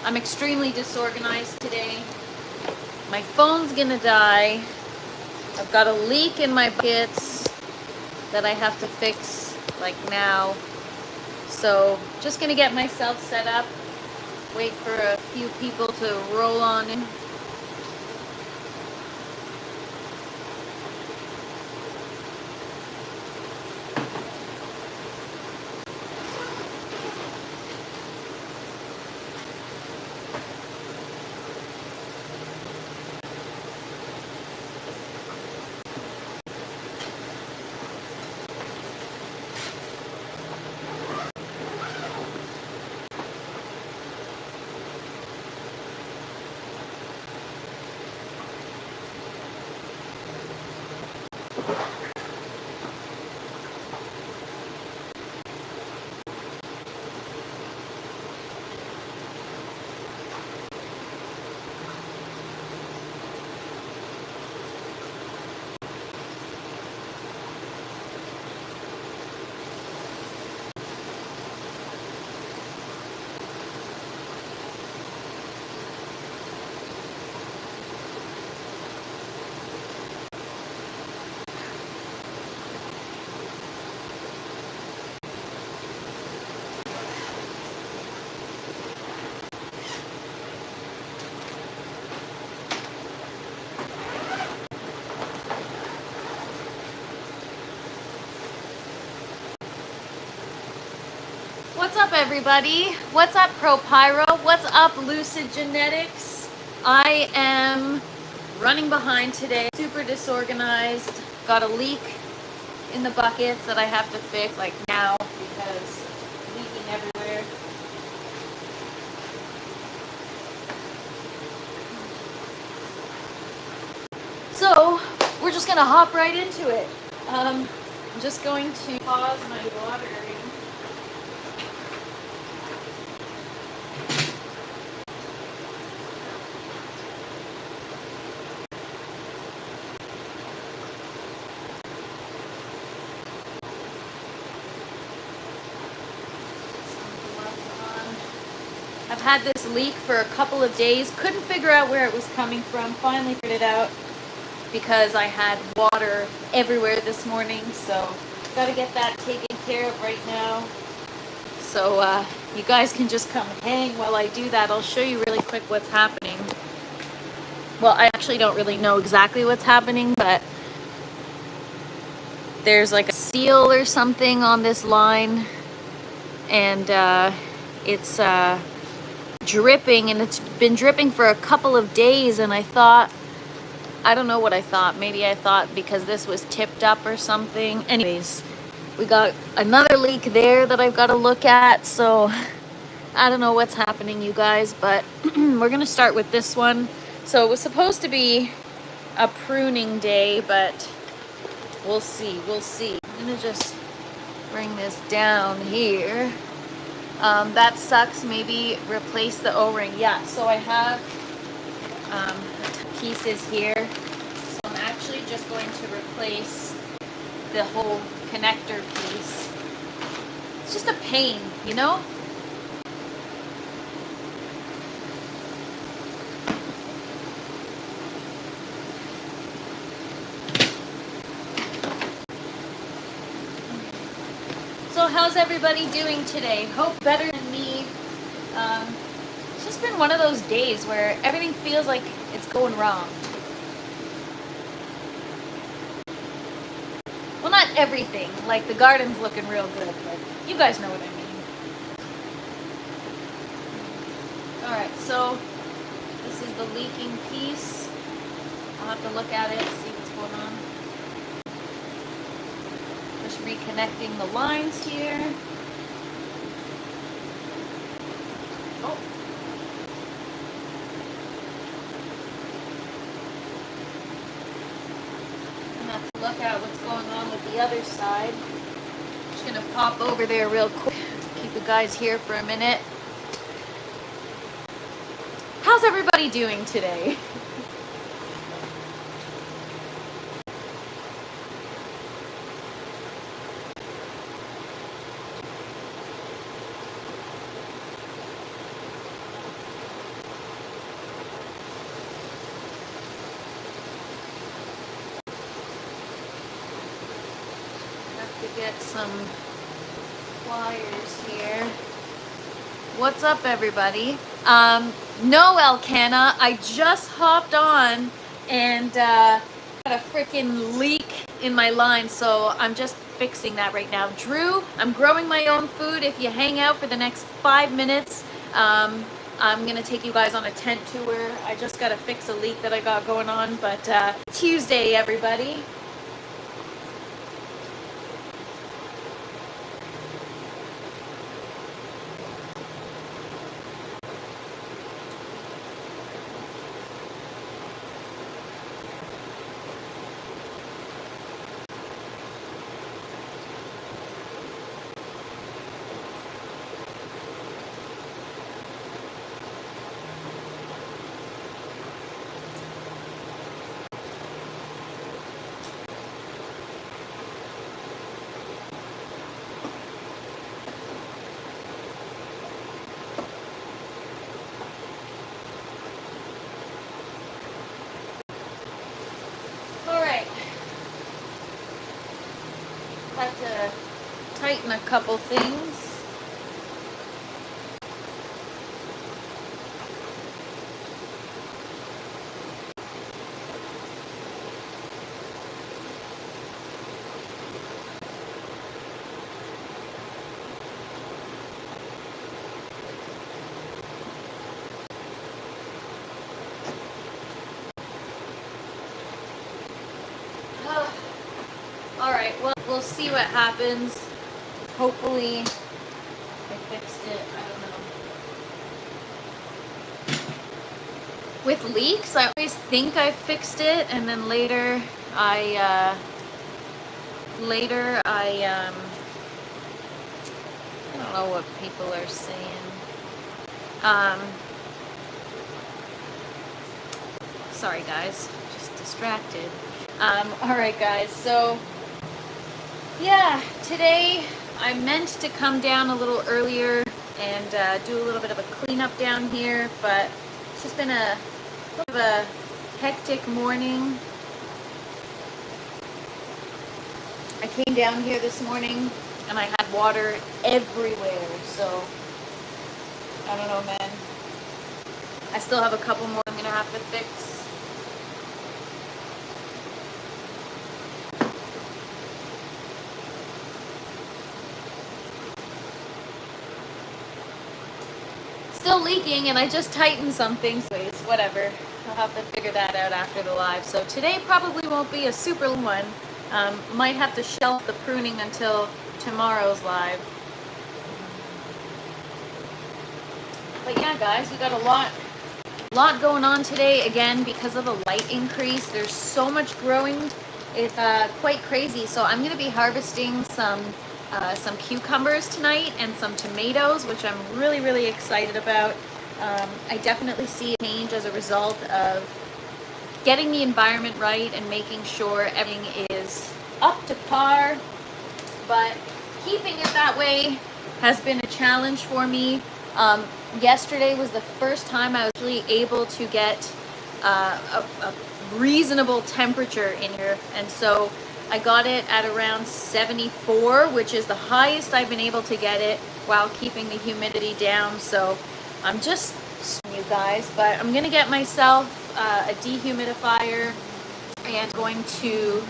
I'm extremely disorganized today. My phone's gonna die. I've got a leak in my buckets that I have to fix like now. So just gonna get myself set up, wait for a few people to roll on in. What's up, everybody? What's up, ProPyro? What's up, Lucid Genetics? I am running behind today, super disorganized. Got a leak in the buckets that I have to fix like now because it's leaking everywhere. So we're just gonna hop right into it. I'm just going to pause my watering. I've had this leak for a couple of days. Couldn't figure out where it was coming from. Finally figured it out because I had water everywhere this morning. So got to get that taken care of right now. So you guys can just come hang while I do that. I'll show you really quick what's happening. Well, I actually don't really know exactly what's happening, but there's like a seal or something on this line, and it's dripping, and it's been dripping for a couple of days. And I don't know what I thought. Maybe I thought because this was tipped up or something. Anyways, we got another leak there that I've got to look at. So I don't know what's happening, you guys, but we're gonna start with this one. So it was supposed to be a pruning day, but we'll see. I'm gonna just bring this down here. That sucks. Maybe replace the O-ring. Yeah, so I have pieces here. So I'm actually just going to replace the whole connector piece. It's just a pain, you know? So how's everybody doing today? Hope better than me. It's just been one of those days where everything feels like it's going wrong. Well, not everything. Like the garden's looking real good, but you guys know what I mean. Alright, so this is the leaking piece. I'll have to look at it, see what's going on. Just reconnecting the lines here. Oh. I'm gonna have to look at what's going on with the other side. Just gonna pop over there real quick. Keep you guys here for a minute. How's everybody doing today? get some pliers here. What's up, everybody? No, Elkanah, I just hopped on and got a freaking leak in my line, so I'm just fixing that right now. Drew, I'm growing my own food. If you hang out for the next 5 minutes, I'm gonna take you guys on a tent tour. I just gotta fix a leak that I got going on, but Tuesday, everybody. Had to tighten a couple things. All right, well, we'll see what happens. Hopefully I fixed it. I don't know. With leaks, I always think I fixed it, and then later I don't know what people are saying. Sorry guys, just distracted. All right guys, so yeah, today I meant to come down a little earlier and do a little bit of a cleanup down here, but it's just been a bit of a hectic morning. I came down here this morning and I had water everywhere, so I don't know, man. I still have a couple more I'm gonna have to fix. Still leaking, and I just tightened some things. Whatever. I'll have to figure that out after the live. So today probably won't be a super long one. Might have to shelf the pruning until tomorrow's live. But yeah, guys, we got a lot going on today. Again, because of the light increase, there's so much growing. It's quite crazy. So I'm going to be harvesting some cucumbers tonight and some tomatoes, which I'm really excited about. I definitely see a change as a result of getting the environment right and making sure everything is up to par, but keeping it that way has been a challenge for me. Yesterday was the first time I was really able to get a reasonable temperature in here, and so I got it at around 74, which is the highest I've been able to get it while keeping the humidity down. So I'm just, you guys, but I'm gonna get myself a dehumidifier and going to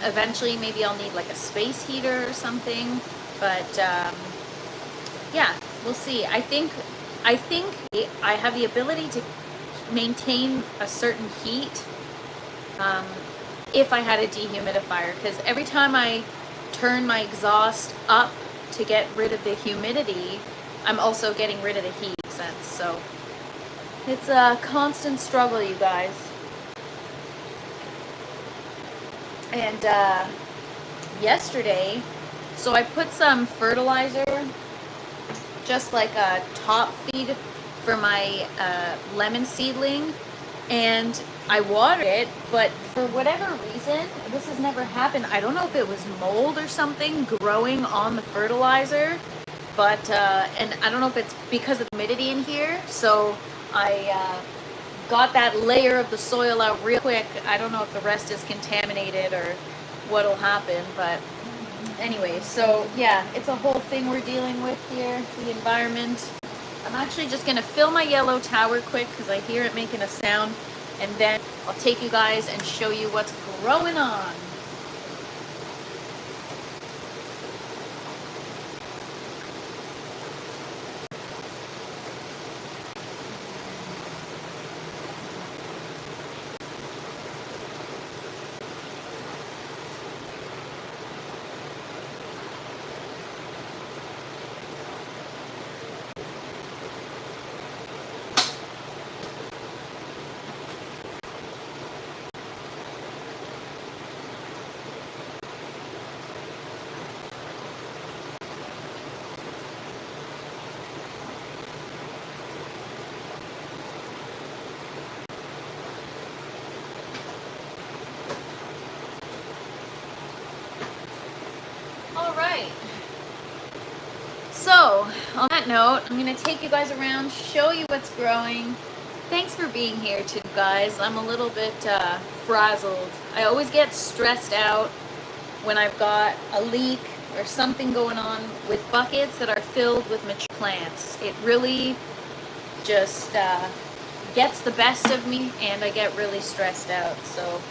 eventually, maybe I'll need like a space heater or something, but yeah, we'll see. I think I have the ability to maintain a certain heat if I had a dehumidifier, because every time I turn my exhaust up to get rid of the humidity, I'm also getting rid of the heat sense. So it's a constant struggle, you guys. And yesterday, so I put some fertilizer, just like a top feed for my lemon seedling, and I watered it, but for whatever reason, this has never happened. I don't know if it was mold or something growing on the fertilizer, but and I don't know if it's because of the humidity in here. So I got that layer of the soil out real quick. I don't know if the rest is contaminated or what'll happen, but Anyway, so yeah, it's a whole thing we're dealing with here, the environment. I'm actually just gonna fill my yellow tower quick because I hear it making a sound, and then I'll take you guys and show you what's growing on. All right. So, on that note, I'm going to take you guys around, show you what's growing. Thanks for being here too, guys. I'm a little bit frazzled. I always get stressed out when I've got a leak or something going on with buckets that are filled with mature plants. It really just gets the best of me, and I get really stressed out. So,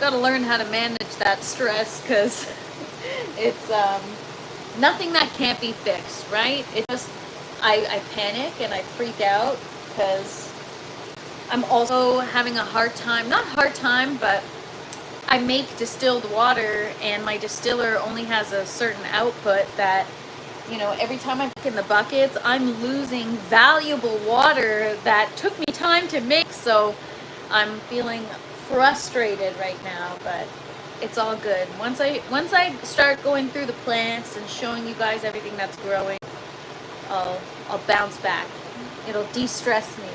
got to learn how to manage that stress, because it's nothing that can't be fixed, right? It just, I panic and I freak out because I'm also having a hard time, not hard time, but I make distilled water, and my distiller only has a certain output that, you know, every time I put in the buckets, I'm losing valuable water that took me time to make. So I'm feeling frustrated right now, but it's all good. Once I start going through the plants and showing you guys everything that's growing, I'll bounce back. It'll de-stress me.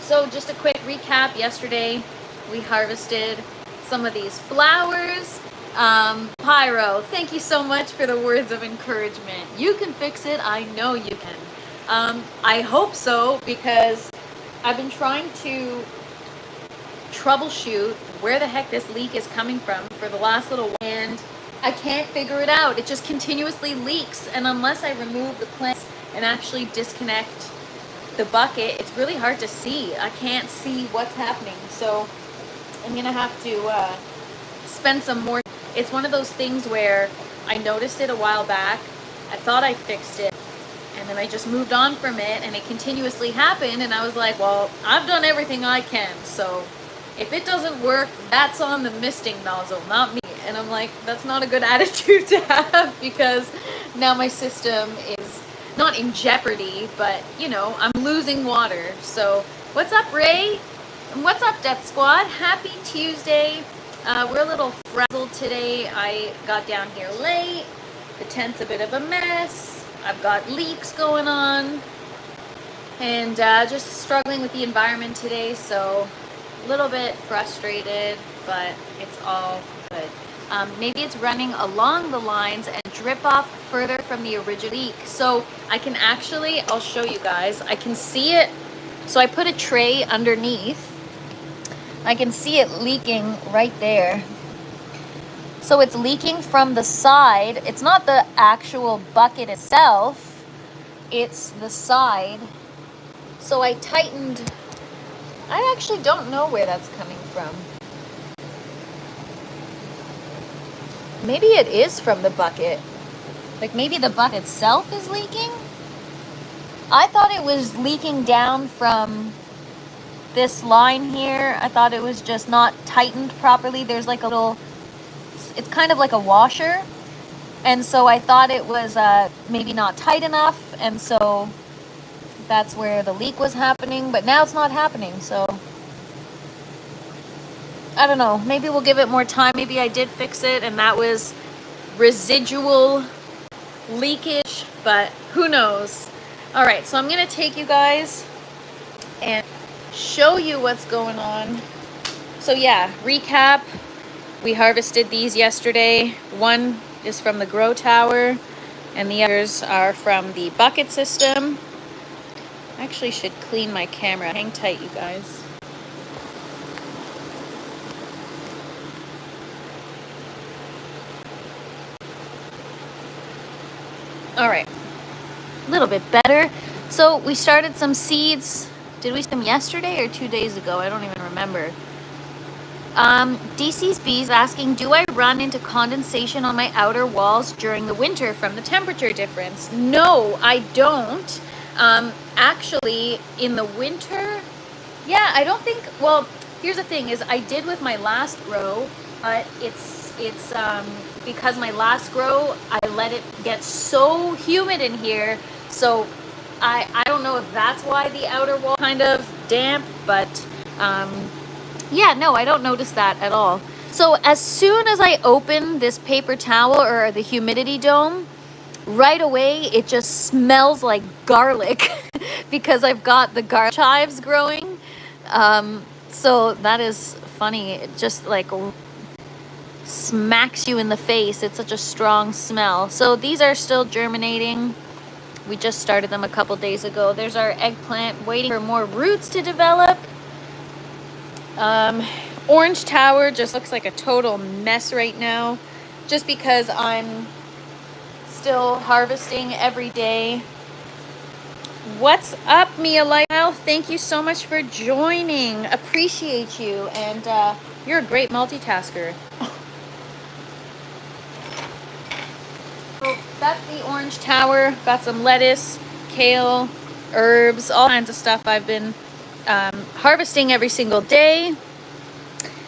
So just a quick recap. Yesterday we harvested some of these flowers. Pyro, thank you so much for the words of encouragement. You can fix it. I know you can. I hope so, because I've been trying to troubleshoot where the heck this leak is coming from for the last little while, and I can't figure it out. It just continuously leaks, and unless I remove the plants and actually disconnect the bucket, it's really hard to see. I can't see what's happening, so I'm gonna have to spend some more. It's one of those things where I noticed it a while back, I thought I fixed it, and then I just moved on from it, and it continuously happened, and I was like, well, I've done everything I can, so if it doesn't work, that's on the misting nozzle, not me. And I'm like, that's not a good attitude to have, because now my system is not in jeopardy, but, you know, I'm losing water. So what's up, Ray? And what's up, Death Squad? Happy Tuesday. We're a little frazzled today. I got down here late. The tent's a bit of a mess. I've got leaks going on, and just struggling with the environment today, so a little bit frustrated, but it's all good. Maybe it's running along the lines and drip off further from the original leak. So I can actually, I'll show you guys, I can see it. So I put a tray underneath. I can see it leaking right there. So it's leaking from the side. It's not the actual bucket itself, it's the side. So I tightened. I actually don't know where that's coming from. Maybe it is from the bucket. Like maybe the bucket itself is leaking? I thought it was leaking down from this line here. I thought it was just not tightened properly. There's like a little, it's kind of like a washer. And so I thought it was maybe not tight enough. And so that's where the leak was happening. But now it's not happening. So I don't know. Maybe we'll give it more time. Maybe I did fix it and that was residual leakage. But who knows? All right. So I'm going to take you guys and show you what's going on. So yeah, recap. We harvested these yesterday. One is from the grow tower and the others are from the bucket system. I actually should clean my camera. Hang tight, you guys. All right, a little bit better. So we started some seeds. Did we stem yesterday or 2 days ago? I don't even remember. DC's Bees asking, do I run into condensation on my outer walls during the winter from the temperature difference? No, I don't. Actually, in the winter, yeah, I don't think, well, here's the thing is I did with my last grow, but it's because my last grow, I let it get so humid in here, so I don't know if that's why the outer wall kind of damp, but yeah, no, I don't notice that at all. So as soon as I open this paper towel or the humidity dome, right away it just smells like garlic because I've got the garlic chives growing. So that is funny. It just like smacks you in the face. It's such a strong smell. So these are still germinating. We just started them a couple days ago. There's our eggplant waiting for more roots to develop. Orange tower just looks like a total mess right now, just because I'm still harvesting every day. What's up, Mia Lyle? Thank you so much for joining. Appreciate you, and you're a great multitasker. So that's the orange tower. Got some lettuce, kale, herbs, all kinds of stuff I've been harvesting every single day.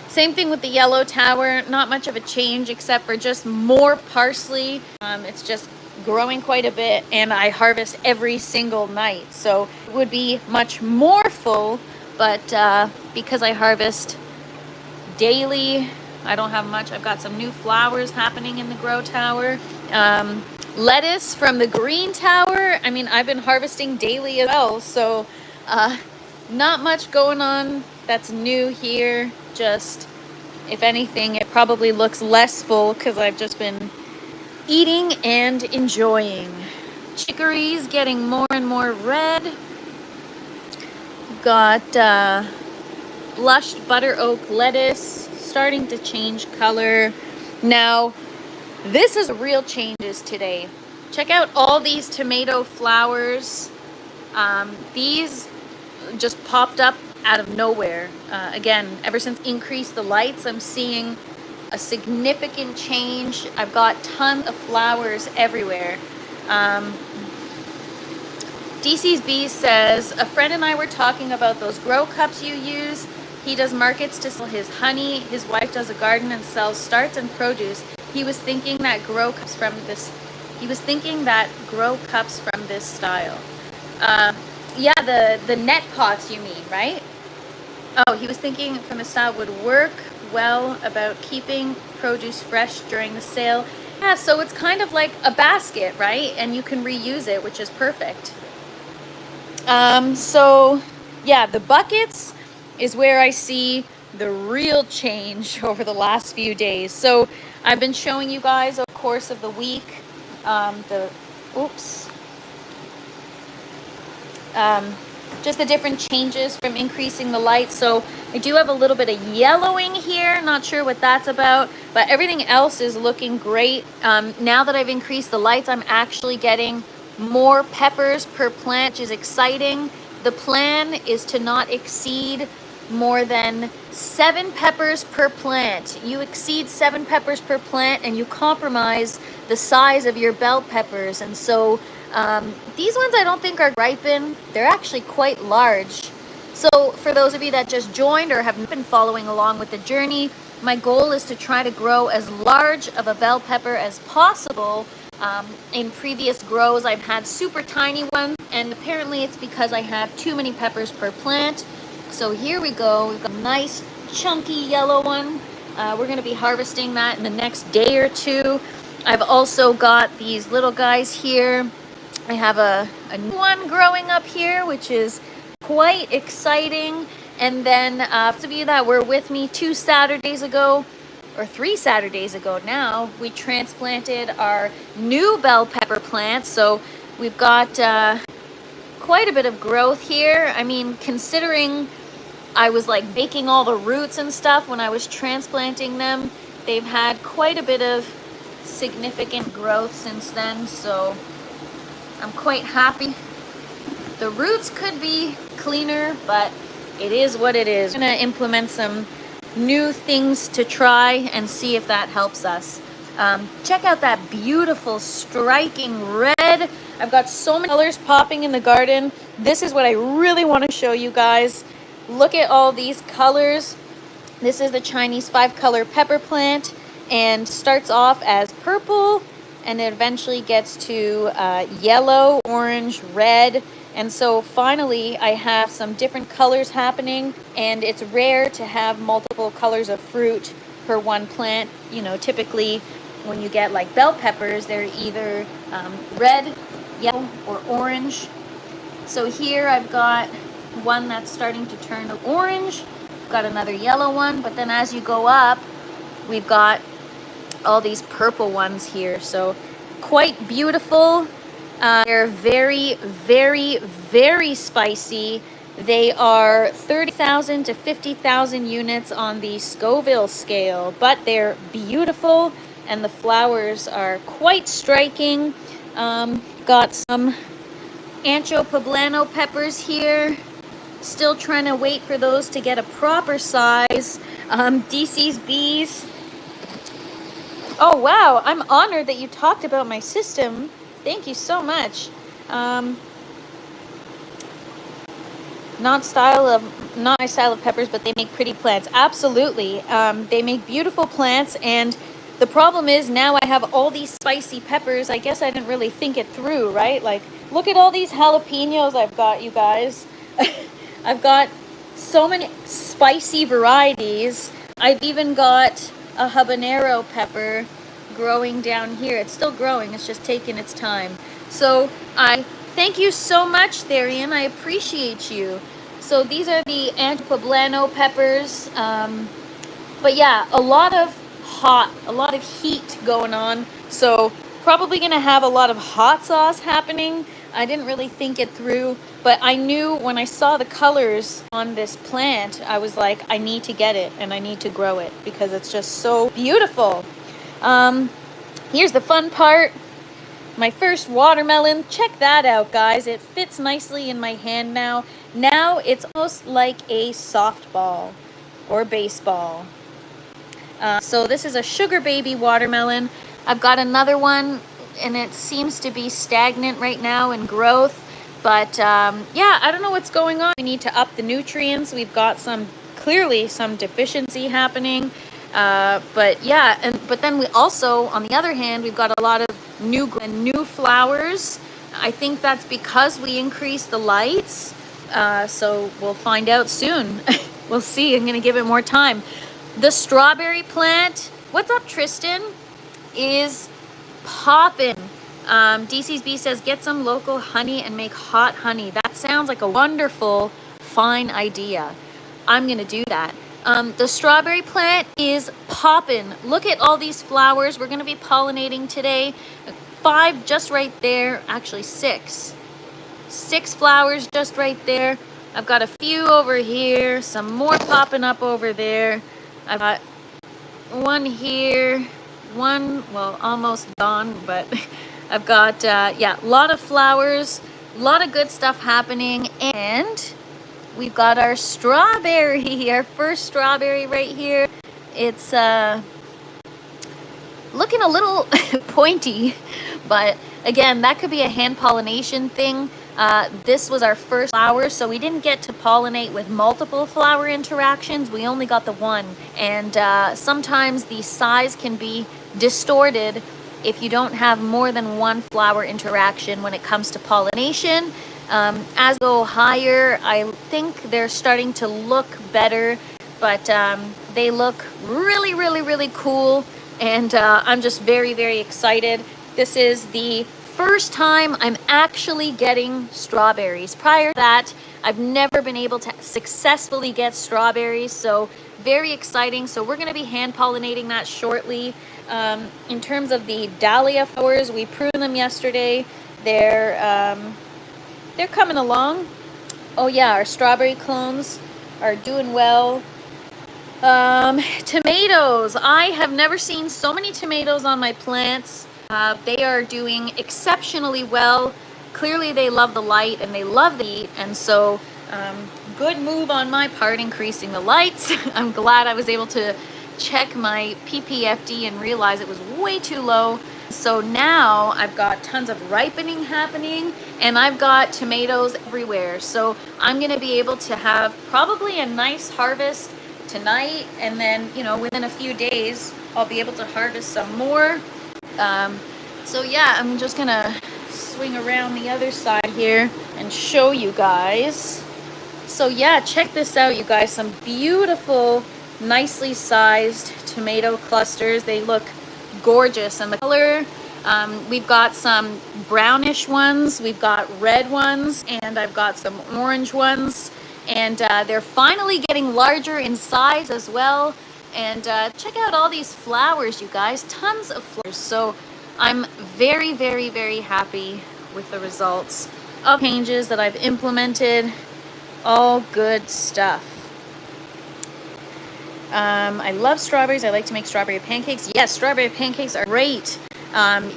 Same thing with the yellow tower. Not much of a change except for just more parsley. It's just growing quite a bit, and I harvest every single night, so it would be much more full, but because I harvest daily, I don't have much. I've got some new flowers happening in the grow tower. Lettuce from the green tower, I mean, I've been harvesting daily as well, so not much going on that's new here. Just, if anything, it probably looks less full because I've just been eating and enjoying. Chicories getting more and more red. Got blushed butter oak lettuce starting to change color. Now, this is real changes today. Check out all these tomato flowers. These just popped up out of nowhere. Again, ever since increased the lights, I'm seeing a significant change. I've got tons of flowers everywhere. DC's Bees says, a friend and I were talking about those grow cups you use. He does markets to sell his honey. His wife does a garden and sells starts and produce. He was thinking that grow cups from this style. Yeah, the net pots you mean, right? Oh, he was thinking from the style would work well about keeping produce fresh during the sale. Yeah, so it's kind of like a basket, right? And you can reuse it, which is perfect. So yeah, the buckets is where I see the real change over the last few days. So I've been showing you guys over the course of the week just the different changes from increasing the light. So I do have a little bit of yellowing here, not sure what that's about, but everything else is looking great. Now that I've increased the lights, I'm actually getting more peppers per plant, which is exciting. The plan is to not exceed more than 7 peppers per plant. You exceed 7 peppers per plant and you compromise the size of your bell peppers. And so these ones I don't think are ripened. They're actually quite large. So for those of you that just joined or have been following along with the journey, my goal is to try to grow as large of a bell pepper as possible. In previous grows, I've had super tiny ones, and apparently it's because I have too many peppers per plant. So here we go. We've got a nice chunky yellow one. We're going to be harvesting that in the next day or two. I've also got these little guys here. I have a new one growing up here, which is quite exciting. And then for those of you that were with me 2 Saturdays ago, or 3 Saturdays ago now, we transplanted our new bell pepper plants. So we've got quite a bit of growth here. I mean, considering I was like baking all the roots and stuff when I was transplanting them, they've had quite a bit of significant growth since then. So I'm quite happy. The roots could be cleaner, but it is what it is. I'm gonna implement some new things to try and see if that helps us. Check out that beautiful striking red. I've got so many colors popping in the garden. This is what I really want to show you guys. Look at all these colors. This is the Chinese 5-color pepper plant, and starts off as purple and it eventually gets to yellow, orange, red. And so finally I have some different colors happening, and it's rare to have multiple colors of fruit per one plant. You know, typically when you get like bell peppers, they're either red, yellow, or orange. So here I've got one that's starting to turn orange. I've got another yellow one, but then as you go up, we've got all these purple ones here. So quite beautiful. They're very, very, very spicy. They are 30,000 to 50,000 units on the Scoville scale, but they're beautiful and the flowers are quite striking. Got some Ancho Poblano peppers here. Still trying to wait for those to get a proper size. DC's bees. Oh wow, I'm honored that you talked about my system. Thank you so much. Not my style of peppers, but they make pretty plants. Absolutely. They make beautiful plants, and the problem is now I have all these spicy peppers. I guess I didn't really think it through, right? Like, look at all these jalapenos I've got, you guys. I've got so many spicy varieties. I've even got a habanero pepper growing down here. It's still growing, it's just taking its time. So I thank you so much, Therian. I appreciate you. So these are the Ancho Poblano peppers. But yeah, a lot of heat going on. So probably gonna have a lot of hot sauce happening. I didn't really think it through, but I knew when I saw the colors on this plant, I was like, I need to get it and I need to grow it because it's just so beautiful. Here's the fun part. My first watermelon. Check that out, guys. It fits nicely in my hand now. Now it's almost like a softball or baseball. So this is a sugar baby watermelon. I've got another one, and it seems to be stagnant right now in growth. But yeah, I don't know what's going on. We need to up the nutrients. We've got clearly some deficiency happening. But yeah, but then we also, on the other hand, we've got a lot of new flowers. I think that's because we increased the lights. So we'll find out soon. We'll see. I'm gonna give it more time. The strawberry plant, what's up, Tristan, is popping. DC's Bee says, get some local honey and make hot honey. That sounds like a wonderful, fine idea. I'm gonna do that. The strawberry plant is popping. Look at all these flowers. We're gonna be pollinating today. 5 just right there, actually 6. 6 flowers just right there. I've got a few over here, some more popping up over there. I've got one here, one, well, almost gone, but I've got, yeah, a lot of flowers, a lot of good stuff happening, and we've got our strawberry, our first strawberry right here. It's looking a little pointy, but again, that could be a hand pollination thing. This was our first flower, so we didn't get to pollinate with multiple flower interactions. We only got the one, and sometimes the size can be distorted if you don't have more than one flower interaction when it comes to pollination. As we go higher, I think they're starting to look better, but they look really, really, really cool, and I'm just very, very excited. This is the first time I'm actually getting strawberries. Prior to that, I've never been able to successfully get strawberries, so very exciting. So we're going to be hand pollinating that shortly. In terms of the dahlia flowers, we pruned them yesterday. They're coming along. Oh yeah, our strawberry clones are doing well. Tomatoes. I have never seen so many tomatoes on my plants. They are doing exceptionally well. clearly they love the light and they love the heat, and so good move on my part increasing the lights. I'm glad I was able to check my PPFD and realize it was way too low. So now I've got tons of ripening happening, and I've got tomatoes everywhere. So I'm gonna be able to have probably a nice harvest tonight, and then, you know, within a few days I'll be able to harvest some more. So yeah, I'm just gonna swing around the other side here and show you guys. So yeah, check this out, you guys. Some beautiful, nicely sized tomato clusters. They look gorgeous, and the color, we've got some brownish ones, we've got red ones, and I've got some orange ones, and they're finally getting larger in size as well. And check out all these flowers, you guys, tons of flowers. So I'm very, very, very happy with the results of changes that I've implemented. All good stuff. I love strawberries. I like to make strawberry pancakes. Yes, strawberry pancakes are great.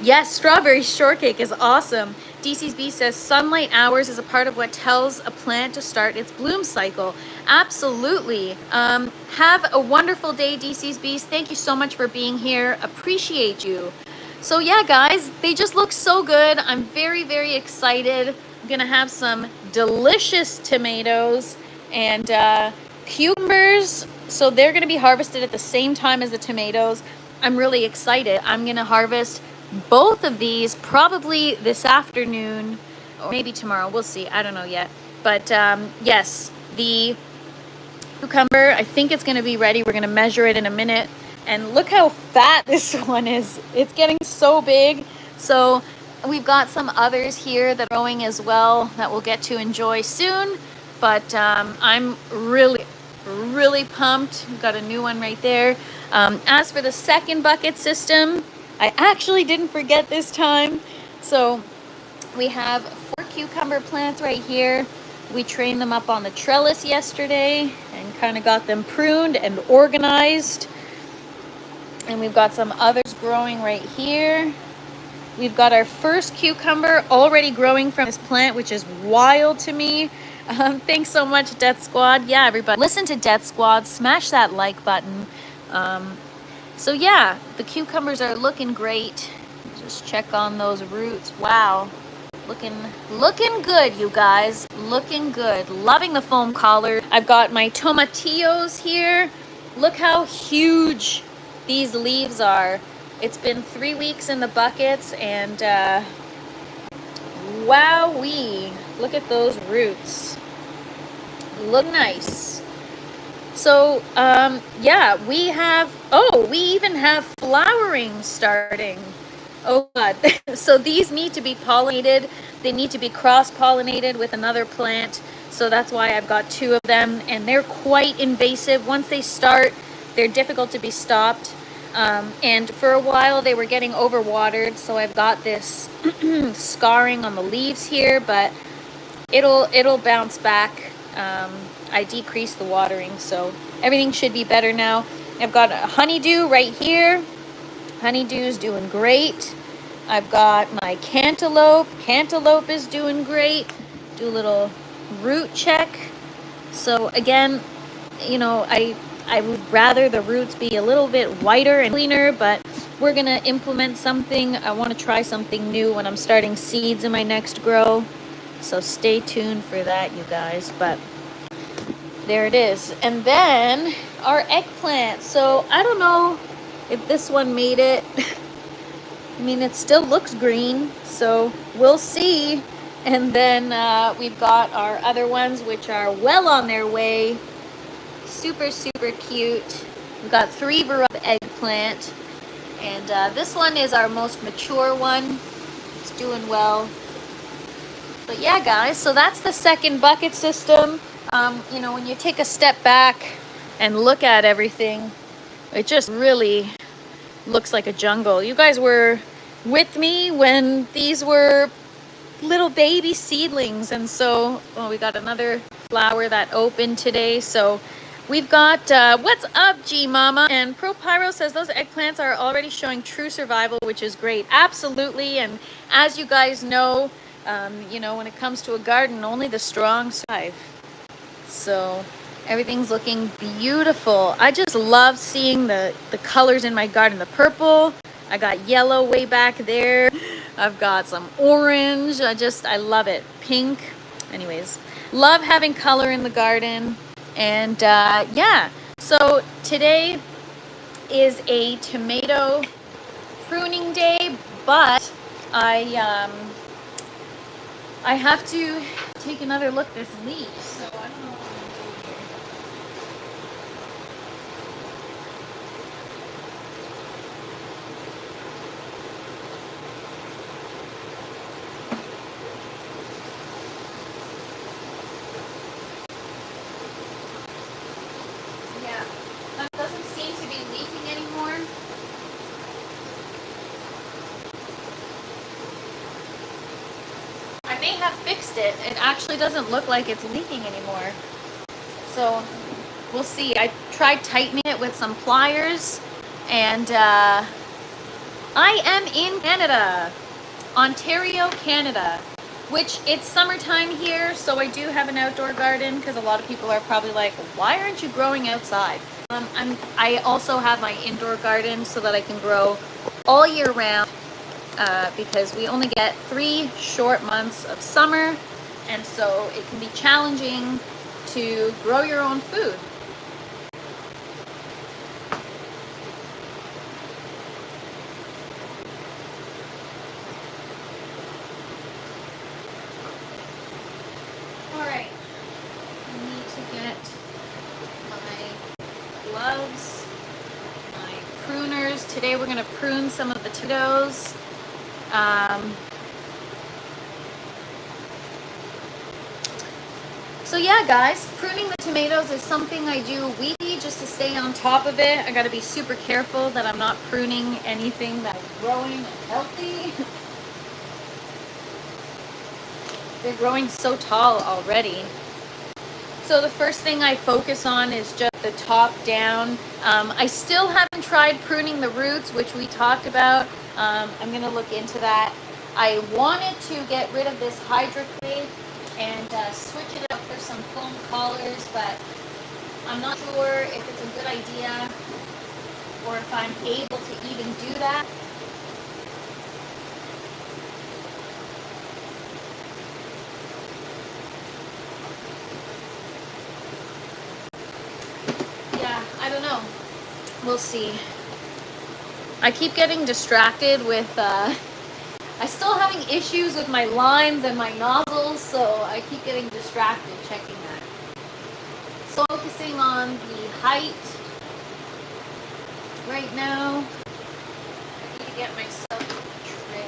Yes, strawberry shortcake is awesome. DC's Bee says sunlight hours is a part of what tells a plant to start its bloom cycle. Absolutely. Have a wonderful day, DC's Bees. Thank you so much for being here. Appreciate you. So yeah, guys, they just look so good. I'm very, very excited. I'm gonna have some delicious tomatoes and cucumbers. So they're gonna be harvested at the same time as the tomatoes. I'm really excited. I'm gonna harvest both of these probably this afternoon or maybe tomorrow. We'll see. I don't know yet. But yes, the cucumber, I think it's gonna be ready. We're gonna measure it in a minute. And look how fat this one is. It's getting so big. So we've got some others here that are growing as well that we'll get to enjoy soon. But I'm really, really pumped. We've got a new one right there. As for the second bucket system, I actually didn't forget this time. So we have 4 cucumber plants right here. We trained them up on the trellis yesterday and kind of got them pruned and organized. And we've got some others growing right here. We've got our first cucumber already growing from this plant, which is wild to me. Thanks so much, Death Squad. Yeah, everybody, listen to Death Squad. Smash that like button. So yeah, the cucumbers are looking great. Just check on those roots. Wow, looking good, you guys. Looking good. Loving the foam collar. I've got my tomatillos here. Look how huge these leaves are. It's been 3 weeks in the buckets, and wowee, look at those roots. Look nice. So yeah, we even have flowering starting. Oh god. So these need to be pollinated. They need to be cross-pollinated with another plant. So that's why I've got 2 of them, and they're quite invasive. Once they start, they're difficult to be stopped. And for a while they were getting overwatered, so I've got this scarring on the leaves here, but it'll bounce back. I decreased the watering, so everything should be better now. I've got a honeydew right here. Honeydew's doing great. I've got my cantaloupe. Cantaloupe is doing great. Do a little root check. So again, you know, I would rather the roots be a little bit whiter and cleaner, but we're gonna implement something. I want to try something new when I'm starting seeds in my next grow. So stay tuned for that, you guys. But there it is. And then our eggplant. So I don't know if this one made it. I mean, it still looks green, so we'll see. And then we've got our other ones, which are well on their way. Super, super cute. We've got 3 varieties of eggplant. And this one is our most mature one. It's doing well. But yeah, guys, so that's the second bucket system. You know, when you take a step back and look at everything, it just really looks like a jungle. You guys were with me when these were little baby seedlings, and so we got another flower that opened today. So we've got what's up, G Mama? And Pro Pyro says those eggplants are already showing true survival, which is great. Absolutely. And as you guys know, You know, when it comes to a garden, only the strong survive. So everything's looking beautiful. I just love seeing the colors in my garden. The purple, I got yellow way back there. I've got some orange. I love it. Pink. Anyways, love having color in the garden. And yeah, so today is a tomato pruning day, but I have to take another look at this leaf, so I don't know what I'm gonna do here. Yeah, that doesn't seem to be leaking anymore. I may have fixed it. It actually doesn't look like it's leaking anymore. So we'll see. I tried tightening it with some pliers, and I am in Canada, Ontario, Canada, which it's summertime here, so I do have an outdoor garden because a lot of people are probably like, why aren't you growing outside? I also have my indoor garden so that I can grow all year round because we only get 3 short months of summer, and so it can be challenging to grow your own food. All right, I need to get my gloves, my pruners. Today we're going to prune some of the tomatoes. So yeah, guys, pruning the tomatoes is something I do weekly just to stay on top of it. I got to be super careful that I'm not pruning anything that's growing and healthy. They're growing so tall already. So the first thing I focus on is just the top down. I still haven't tried pruning the roots, which we talked about. I'm going to look into that. I wanted to get rid of this hydroclay and switch it out for some foam collars, but I'm not sure if it's a good idea or if I'm able to even do that. Yeah, I don't know. We'll see. I keep getting distracted with I'm still having issues with my lines and my nozzles, so I keep getting distracted checking that. So focusing on the height right now. I need to get myself a tray.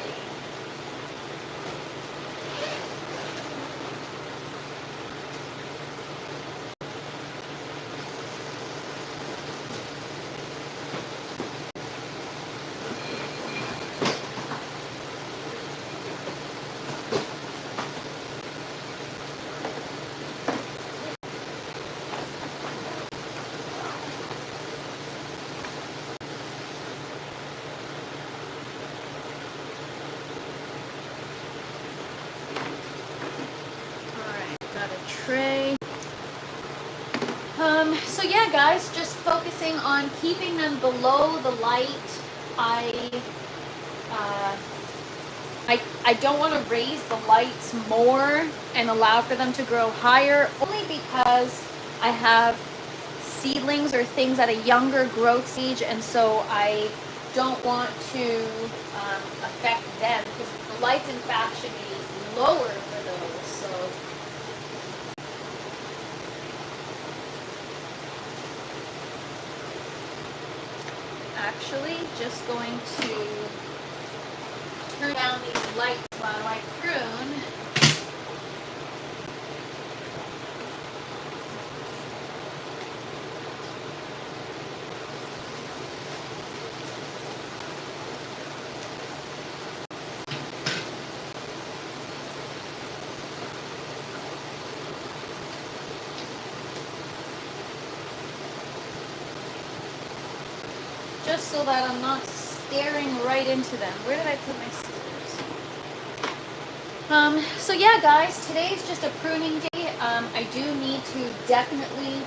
Tray. So yeah, guys, just focusing on keeping them below the light. I don't want to raise the lights more and allow for them to grow higher, only because I have seedlings or things at a younger growth stage, and so I don't want to affect them, because the lights in fact should be lower for those. So actually just going to turn down these lights while I prune. Just so that I'm not staring right into them. Where did I put my scissors? So yeah, guys, today's just a pruning day. I do need to definitely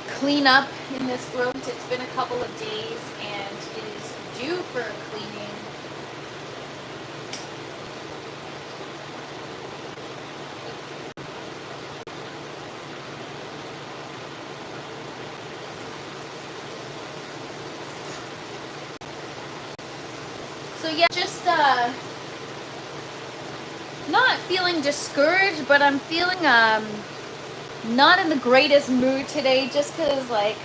clean up in this growth. It's been a couple of days and it is due for a cleaning. So yeah, just not feeling discouraged, but I'm feeling not in the greatest mood today, just because like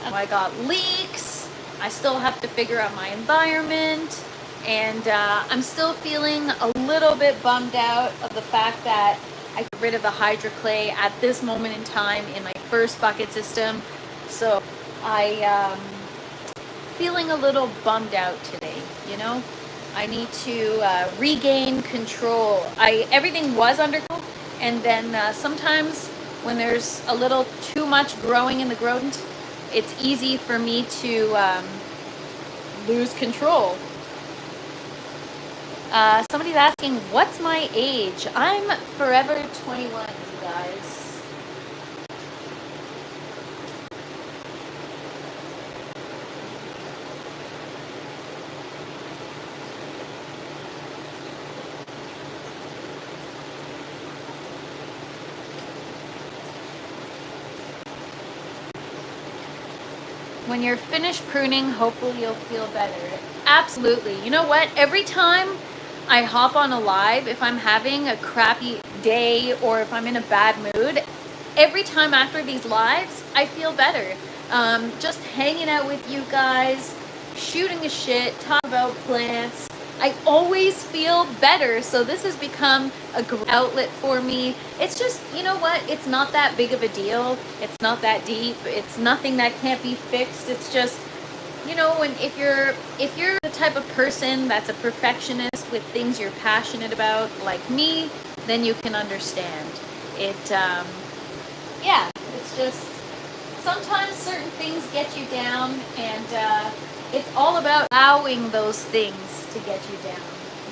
I got leaks. I still have to figure out my environment, and I'm still feeling a little bit bummed out of the fact that I got rid of the hydroclay at this moment in time in my first bucket system. So I feeling a little bummed out today, you know. I need to regain control. Everything was under control, and then sometimes when there's a little too much growing in the growth, it's easy for me to lose control. Somebody's asking, what's my age? I'm forever 21, you guys. When you're finished pruning, hopefully you'll feel better. Absolutely. You know what? Every time I hop on a live, if I'm having a crappy day or if I'm in a bad mood, every time after these lives, I feel better. Just hanging out with you guys, shooting the shit, talk about plants. I always feel better. So this has become a great outlet for me. It's just, you know what? It's not that big of a deal. It's not that deep. It's nothing that can't be fixed. It's just, you know, when if you're the type of person that's a perfectionist with things you're passionate about, like me, then you can understand it. Yeah, it's just sometimes certain things get you down, and it's all about allowing those things to get you down,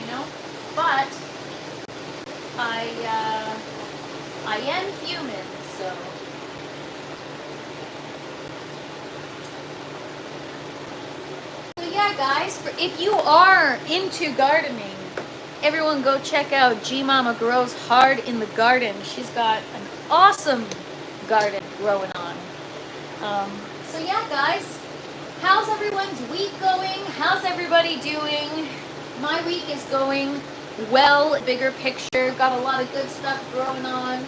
you know. But I am human, so. So yeah, guys, if you are into gardening, everyone go check out G Mama Grows Hard in the Garden. She's got an awesome garden growing on. So yeah, guys, how's everyone's week going? How's everybody doing? My week is going well. Bigger picture, got a lot of good stuff growing on.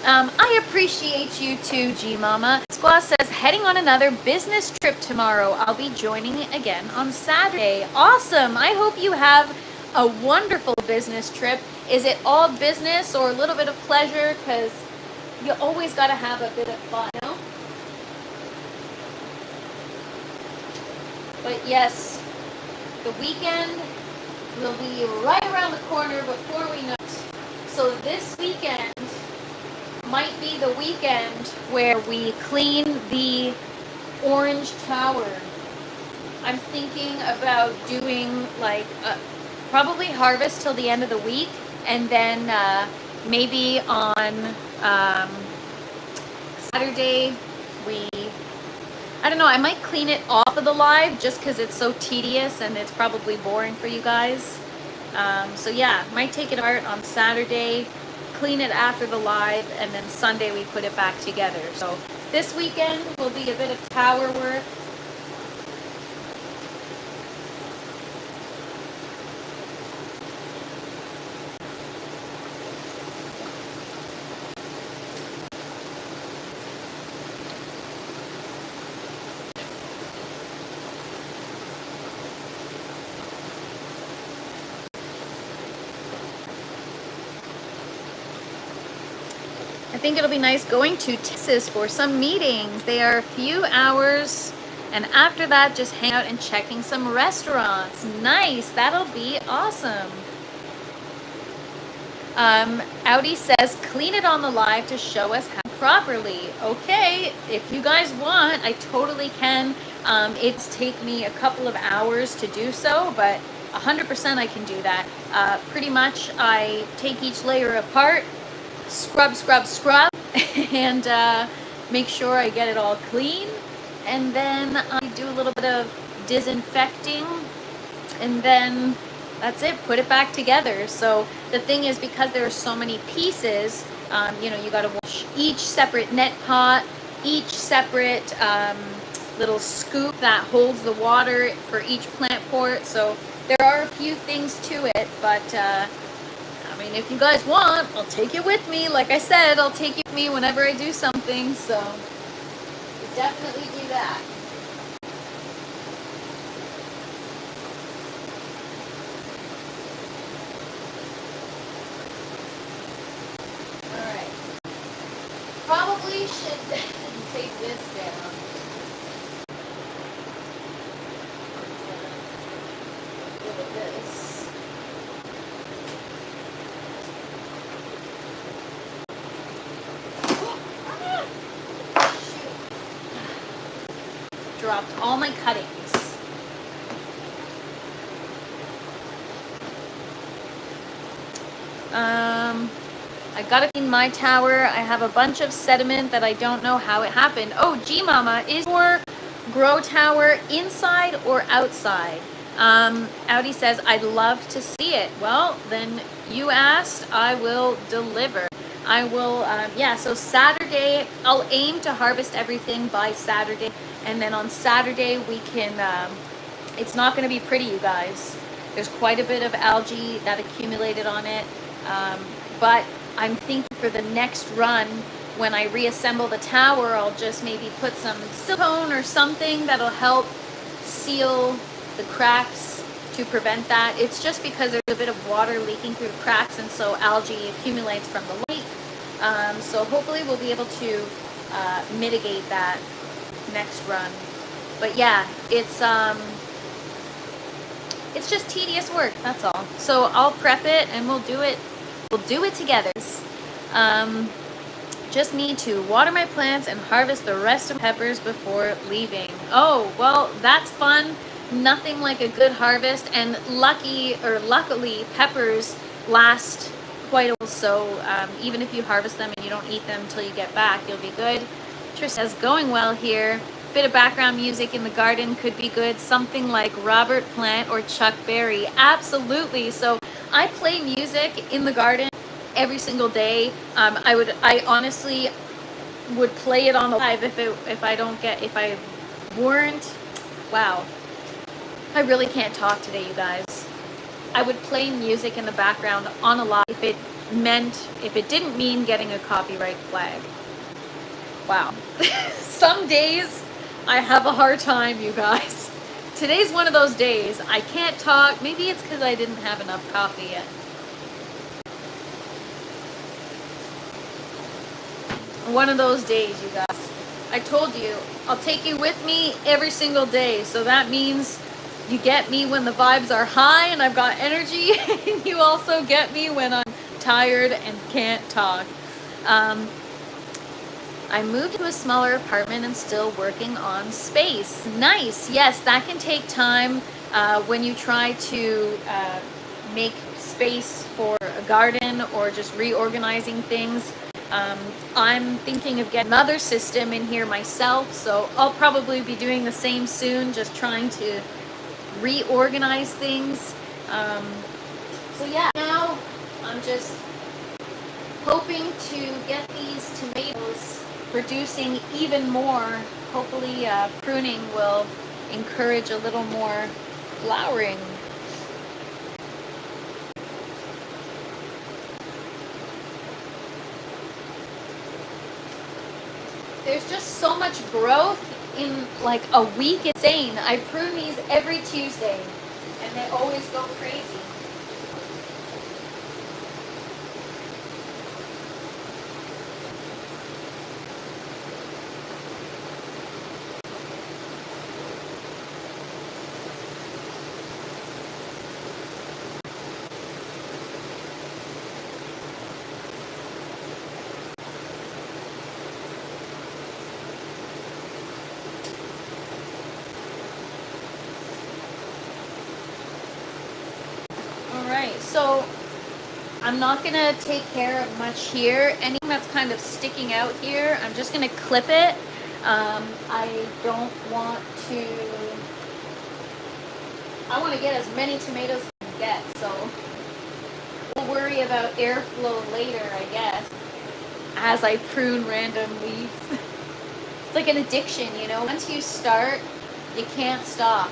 I appreciate you too, G Mama. Squaw says, heading on another business trip tomorrow. I'll be joining again on Saturday. Awesome. I hope you have a wonderful business trip. Is it all business or a little bit of pleasure? Because you always got to have a bit of fun, you know? But yes, the weekend will be right around the corner before we know it. So this weekend might be the weekend where we clean the orange tower. I'm thinking about doing like probably harvest till the end of the week, and then maybe on Saturday I don't know, I might clean it off of the live just because it's so tedious and it's probably boring for you guys. So yeah, might take it apart on Saturday, clean it after the live, and then Sunday we put it back together. So this weekend will be a bit of tower work. think it'll be nice going to Texas for some meetings. They are a few hours, and after that, just hang out and checking some restaurants. Nice, that'll be awesome. Audi says, clean it on the live to show us how properly. Okay, if you guys want, I totally can. It's take me a couple of hours to do so, but 100% I can do that. Pretty much I take each layer apart, scrub, and make sure I get it all clean. And then I do a little bit of disinfecting, and then that's it, put it back together. So the thing is, because there are so many pieces, you know, you got to wash each separate net pot, each separate little scoop that holds the water for each plant port. So there are a few things to it, but I mean, if you guys want, I'll take it with me. Like I said, I'll take it with me whenever I do something, so definitely do that. Alright. Probably should take this down. Look at this. Dropped all my cuttings. I got it in my tower. I have a bunch of sediment that I don't know how it happened. Oh, G Mama, is your grow tower inside or outside? Audi says, I'd love to see it. Well, then you asked, I will deliver. I will, yeah, so Saturday, I'll aim to harvest everything by Saturday. And then on Saturday, we can, it's not going to be pretty, you guys. There's quite a bit of algae that accumulated on it. But I'm thinking for the next run, when I reassemble the tower, I'll just maybe put some silicone or something that'll help seal the cracks to prevent that. It's just because there's a bit of water leaking through the cracks, and so algae accumulates from the light. So hopefully we'll be able to mitigate that next run. But yeah, it's just tedious work, that's all. So I'll prep it and we'll do it together. Just need to water my plants and harvest the rest of peppers before leaving. Oh, well, that's fun. Nothing like a good harvest, and luckily peppers last quite a while, so even if you harvest them and you don't eat them until you get back, you'll be good. Trish says, going well here. Bit of background music in the garden could be good. Something like Robert Plant or Chuck Berry. Absolutely. So I play music in the garden every single day. I honestly would play it on the live if I weren't. Wow. I really can't talk today, you guys. I would play music in the background on a live if it didn't mean getting a copyright flag. Wow. Some days I have a hard time, you guys. Today's one of those days. I can't talk. Maybe it's because I didn't have enough coffee yet. One of those days, you guys. I told you, I'll take you with me every single day. So that means you get me when the vibes are high and I've got energy, and you also get me when I'm tired and can't talk. I moved to a smaller apartment and still working on space. Nice. Yes, that can take time when you try to make space for a garden or just reorganizing things. I'm thinking of getting another system in here myself, so I'll probably be doing the same soon, just trying to reorganize things. So yeah, now I'm just hoping to get these tomatoes producing even more. Hopefully pruning will encourage a little more flowering. There's just so much growth in like a week. It's insane. I prune these every Tuesday and they always go crazy. right, so I'm not gonna take care of much here. Anything that's kind of sticking out here, I'm just gonna clip it. I don't want to, I want to get as many tomatoes as I can get, so we'll worry about airflow later, I guess, as I prune random leaves. It's like an addiction, you know? Once you start, you can't stop.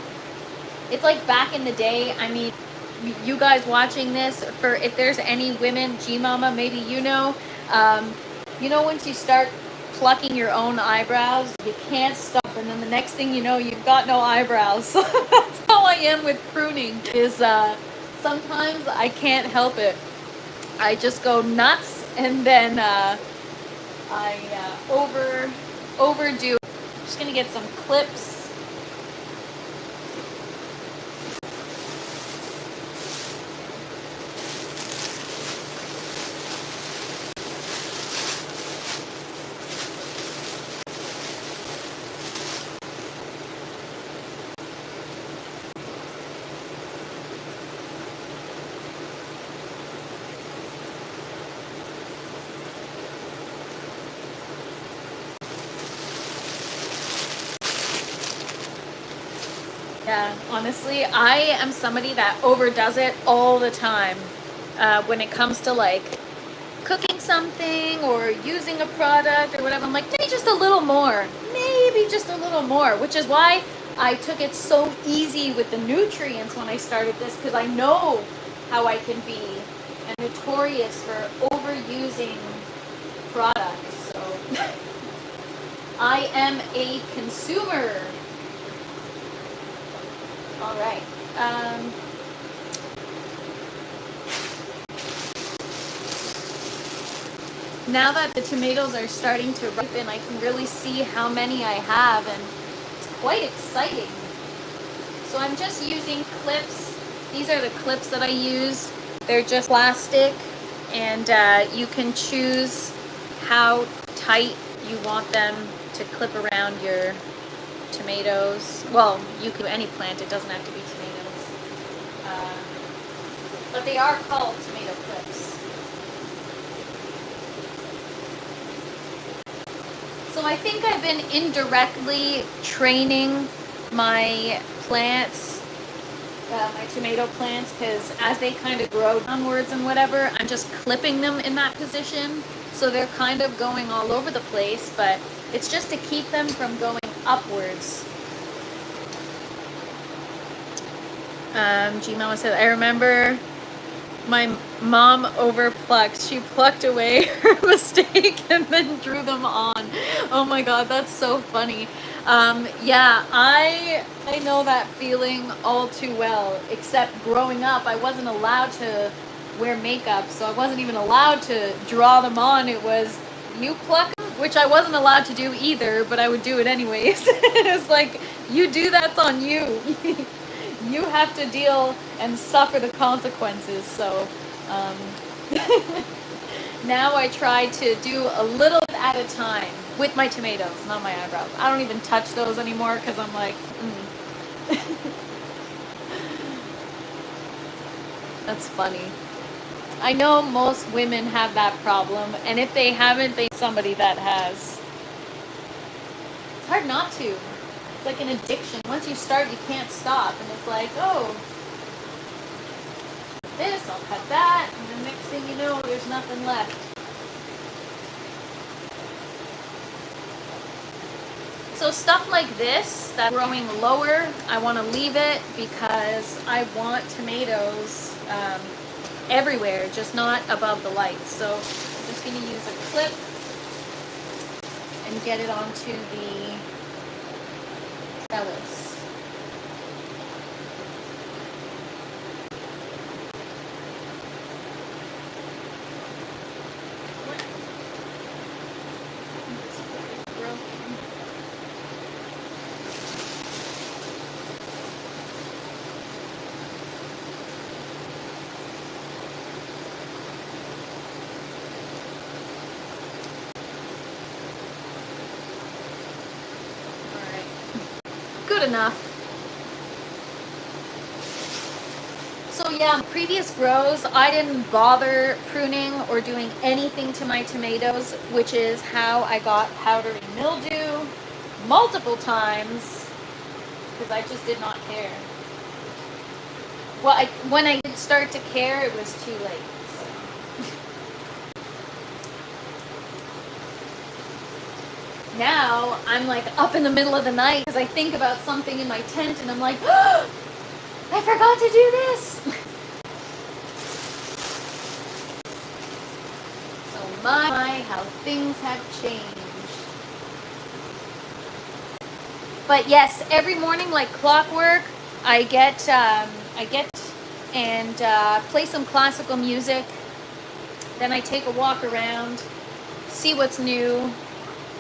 It's like back in the day, I mean, you guys watching this, for if there's any women, G-Mama, maybe you know, once you start plucking your own eyebrows, you can't stop, and then the next thing you know, you've got no eyebrows. So that's how I am with pruning, is sometimes I can't help it. I just go nuts, and then I overdo it. I'm just gonna get some clips. Yeah, honestly, I am somebody that overdoes it all the time when it comes to like cooking something or using a product or whatever. I'm like, maybe just a little more, which is why I took it so easy with the nutrients when I started this, because I know how I can be, and notorious for overusing products. So I am a consumer. All right. Now that the tomatoes are starting to ripen, I can really see how many I have, and it's quite exciting. So I'm just using clips. These are the clips that I use. They're just plastic, and you can choose how tight you want them to clip around your tomatoes. Well, you can do any plant, it doesn't have to be tomatoes. But they are called tomato clips. So I think I've been indirectly training my plants, my tomato plants, because as they kind of grow downwards and whatever, I'm just clipping them in that position. So they're kind of going all over the place, but it's just to keep them from going upwards. G-Mama said, I remember my mom overplucked. She plucked away her mistake and then drew them on. Oh my god, that's so funny. Yeah, I know that feeling all too well, except growing up, I wasn't allowed to wear makeup, so I wasn't even allowed to draw them on. It was, you pluck them, which I wasn't allowed to do either, but I would do it anyways. It's like, you do that's on you. You have to deal and suffer the consequences. So now I try to do a little bit at a time with my tomatoes, not my eyebrows. I don't even touch those anymore because I'm like, That's funny. I know most women have that problem, and if they haven't, they somebody that has. It's hard not to. It's like an addiction. Once you start, you can't stop, and it's like, oh, this, I'll cut that, and the next thing you know, there's nothing left. So stuff like this, that's growing lower, I want to leave it because I want tomatoes everywhere, just not above the light. So I'm just going to use a clip and get it onto the trellis. Enough. So yeah, previous grows, I didn't bother pruning or doing anything to my tomatoes, which is how I got powdery mildew multiple times, because I just did not care. Well, when I did start to care, it was too late. So. Now, I'm like up in the middle of the night because I think about something in my tent and I'm like, oh, I forgot to do this. So my, how things have changed. But yes, every morning like clockwork, I get and play some classical music. Then I take a walk around, see what's new.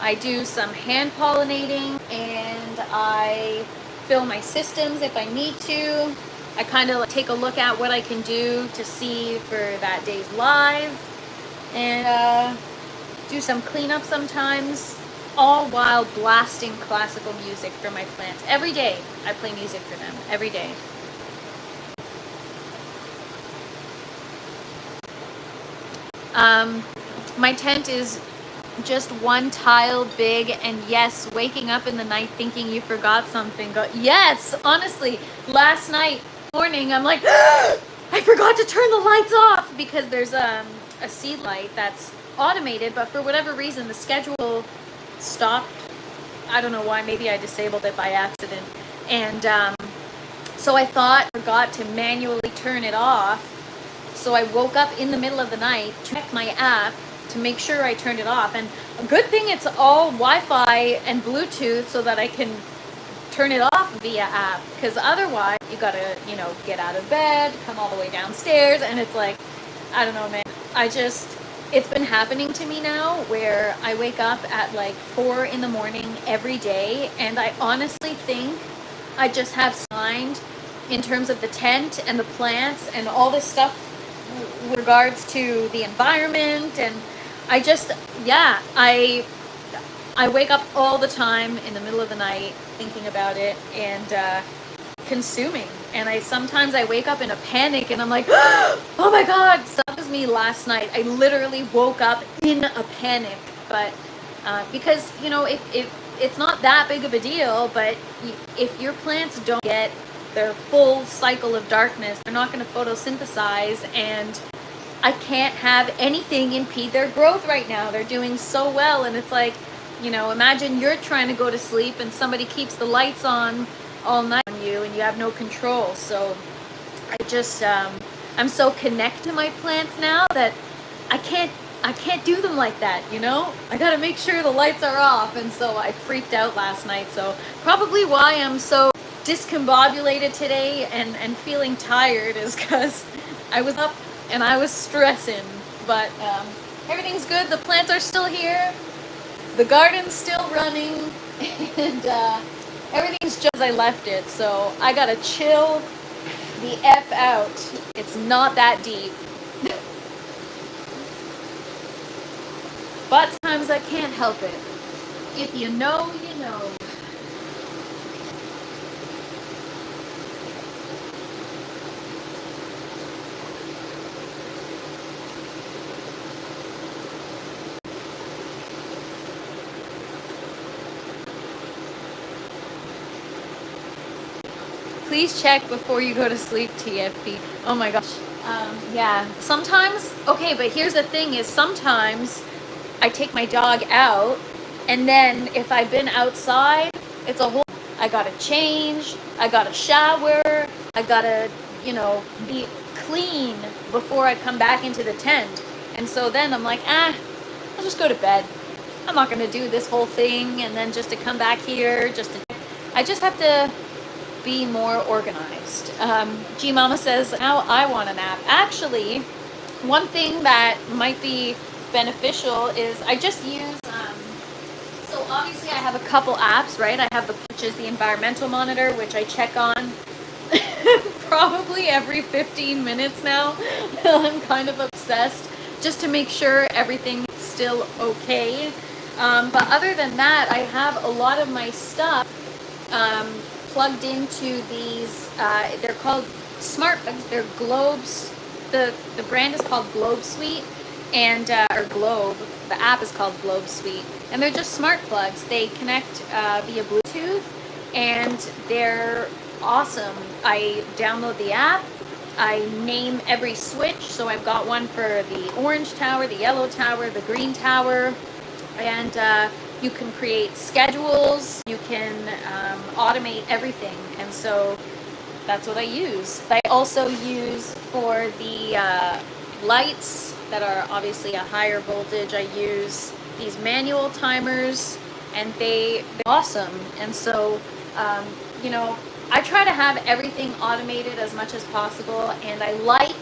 I do some hand pollinating and I fill my systems if I need to. I kind of take a look at what I can do to see for that day's live and do some cleanup sometimes, all while blasting classical music for my plants. Every day I play music for them, every day. My tent is just one tile big, and yes, waking up in the night thinking you forgot something. Yes, honestly, last night morning I'm like, I forgot to turn the lights off because there's a seed light that's automated, but for whatever reason the schedule stopped. I don't know why, maybe I disabled it by accident, and so I thought I forgot to manually turn it off. So I woke up in the middle of the night, checked my app to make sure I turned it off. And a good thing it's all Wi-Fi and Bluetooth so that I can turn it off via app. Because otherwise, you gotta, get out of bed, come all the way downstairs. And it's like, I don't know, man. It's been happening to me now where I wake up at like 4 in the morning every day. And I honestly think I just have signed in terms of the tent and the plants and all this stuff with regards to the environment. And I wake up all the time in the middle of the night thinking about it and consuming. And sometimes I wake up in a panic and I'm like, oh my God, so that was me last night. I literally woke up in a panic. But because, if it's not that big of a deal, but if your plants don't get their full cycle of darkness, they're not going to photosynthesize, and I can't have anything impede their growth right now. They're doing so well, and it's like, imagine you're trying to go to sleep and somebody keeps the lights on all night on you and you have no control. So I'm so connected to my plants now that I can't do them like that, I gotta make sure the lights are off. And so I freaked out last night. So probably why I'm so discombobulated today and feeling tired is because I was up and I was stressing. But everything's good. The plants are still here. The garden's still running. And everything's just as I left it. So I gotta chill the F out. It's not that deep. But sometimes I can't help it. If you know, you know. Please check before you go to sleep, TFP. Oh my gosh. Yeah, sometimes, okay, but here's the thing is sometimes I take my dog out, and then if I've been outside, it's a whole, I gotta change, I gotta shower, I gotta, be clean before I come back into the tent. And so then I'm like, I'll just go to bed. I'm not gonna do this whole thing, and then just to come back here, I just have to be more organized. G Mama says, now I want a nap. Actually, one thing that might be beneficial is I just use, so obviously I have a couple apps, right? I have which is the environmental monitor, which I check on probably every 15 minutes now. I'm kind of obsessed just to make sure everything's still okay. But other than that, I have a lot of my stuff plugged into these, they're called smart plugs. They're Globes. The brand is called Globe Suite, and or Globe. The app is called Globe Suite, and they're just smart plugs. They connect via Bluetooth, and they're awesome. I download the app. I name every switch, so I've got one for the orange tower, the yellow tower, the green tower, and you can create schedules. You can automate everything, and so that's what I use. I also use for the lights that are obviously a higher voltage. I use these manual timers, and they're awesome. And so, you know, I try to have everything automated as much as possible, and I like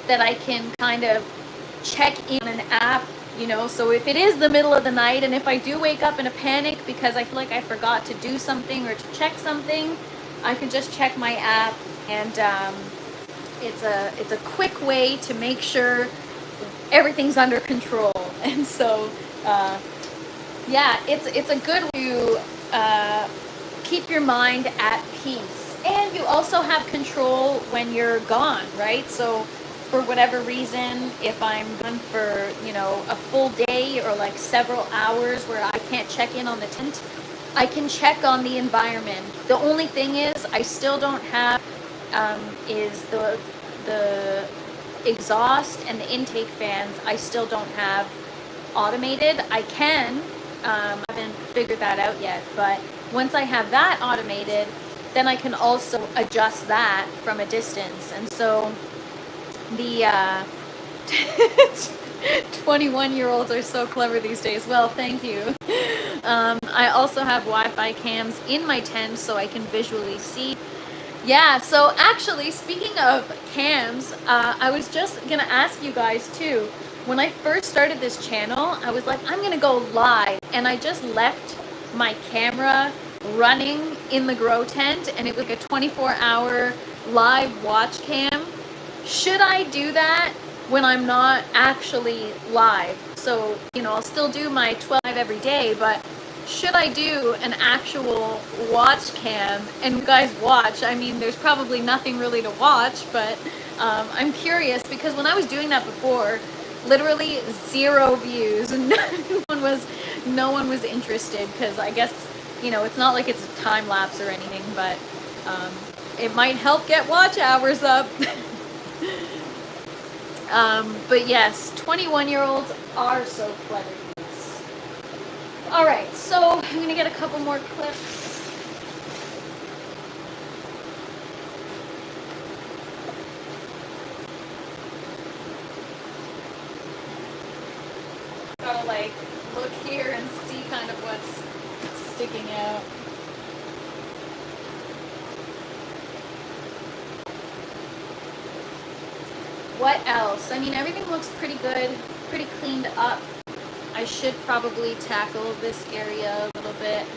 that I can kind of check in an app, you know, so if it is the middle of the night and if I do wake up in a panic because I feel like I forgot to do something or to check something, I can just check my app, and it's a quick way to make sure everything's under control. And so yeah, it's a good way to keep your mind at peace, and you also have control when you're gone, right? So for whatever reason, if I'm gone for, you know, a full day or like several hours where I can't check in on the tent, I can check on the environment. The only thing is I still don't have is the exhaust and the intake fans. I still don't have automated. I can, I haven't figured that out yet, but once I have that automated, then I can also adjust that from a distance. And so the 21-year-olds are so clever these days. Well, thank you. I also have Wi-Fi cams in my tent so I can visually see. Yeah, so actually, speaking of cams, I was just gonna ask you guys too. When I first started this channel, I was like, I'm gonna go live, and I just left my camera running in the grow tent, and it was like a 24-hour live watch cam. Should I do that when I'm not actually live? So, you know, I'll still do my 12 every day, but should I do an actual watch cam and you guys watch? I mean, there's probably nothing really to watch, but I'm curious, because when I was doing that before, literally 0 views, and no one was interested, because I guess, you know, it's not like it's a time lapse or anything, but it might help get watch hours up. But yes, 21-year-olds are so clever. All right, so I'm gonna get a couple more clips. Gotta like look here and see kind of what's sticking out. What else? I mean, everything looks pretty good, pretty cleaned up. I should probably tackle this area a little bit.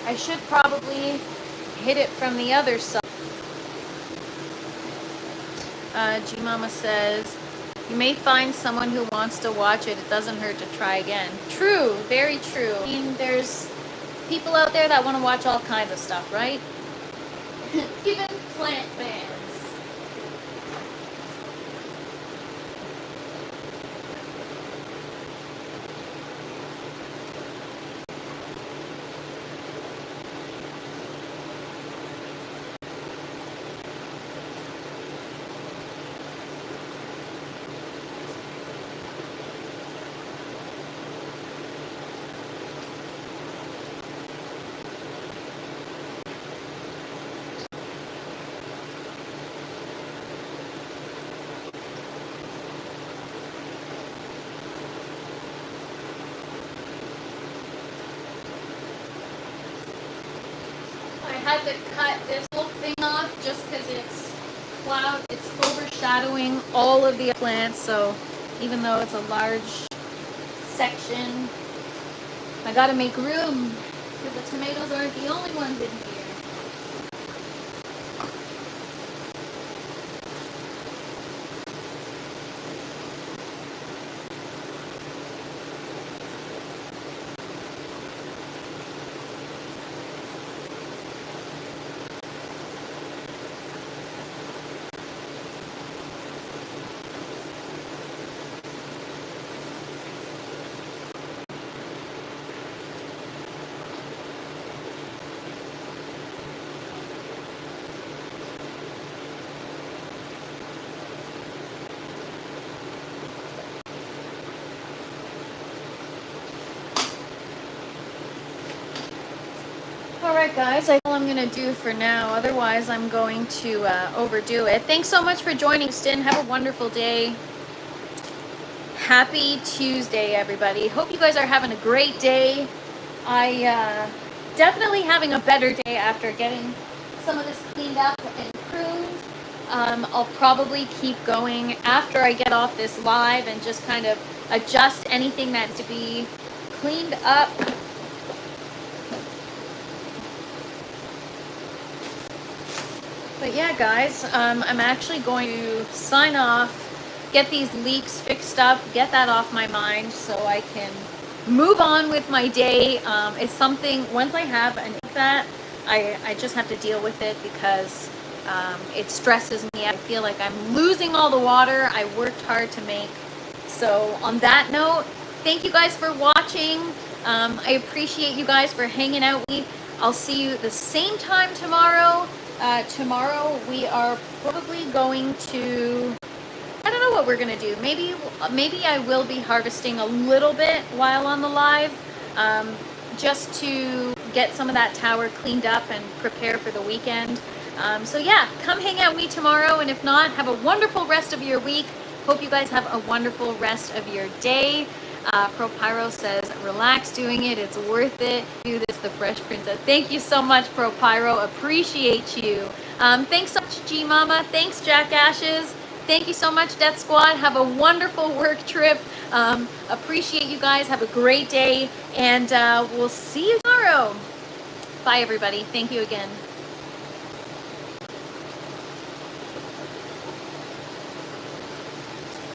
I should probably hit it from the other side. G Mama says, you may find someone who wants to watch it. It doesn't hurt to try again. True, very true. I mean, there's people out there that want to watch all kinds of stuff, right? Even plant fans. I had to cut this whole thing thing off just because it's overshadowing all of the plants. So even though it's a large section, I gotta make room because the tomatoes aren't the only ones in here. Alright guys, that's all I'm going to do for now. Otherwise, I'm going to overdo it. Thanks so much for joining, Stin. Have a wonderful day. Happy Tuesday, everybody. Hope you guys are having a great day. I definitely having a better day after getting some of this cleaned up and pruned. I'll probably keep going after I get off this live and just kind of adjust anything that's to be cleaned up. But yeah, guys, I'm actually going to sign off, get these leaks fixed up, get that off my mind so I can move on with my day. It's something, once I have an that, I just have to deal with it because it stresses me. I feel like I'm losing all the water I worked hard to make. So on that note, thank you guys for watching. I appreciate you guys for hanging out with me. I'll see you the same time tomorrow. Tomorrow we are probably going to, I don't know what we're going to do. Maybe I will be harvesting a little bit while on the live, just to get some of that tower cleaned up and prepare for the weekend. So yeah, come hang out with me tomorrow, and if not, have a wonderful rest of your week. Hope you guys have a wonderful rest of your day. ProPyro says, relax doing it. It's worth it. Do this, the Fresh Princess. Thank you so much, ProPyro. Appreciate you. Thanks so much, G Mama. Thanks, Jack Ashes. Thank you so much, Death Squad. Have a wonderful work trip. Appreciate you guys. Have a great day. And we'll see you tomorrow. Bye, everybody. Thank you again.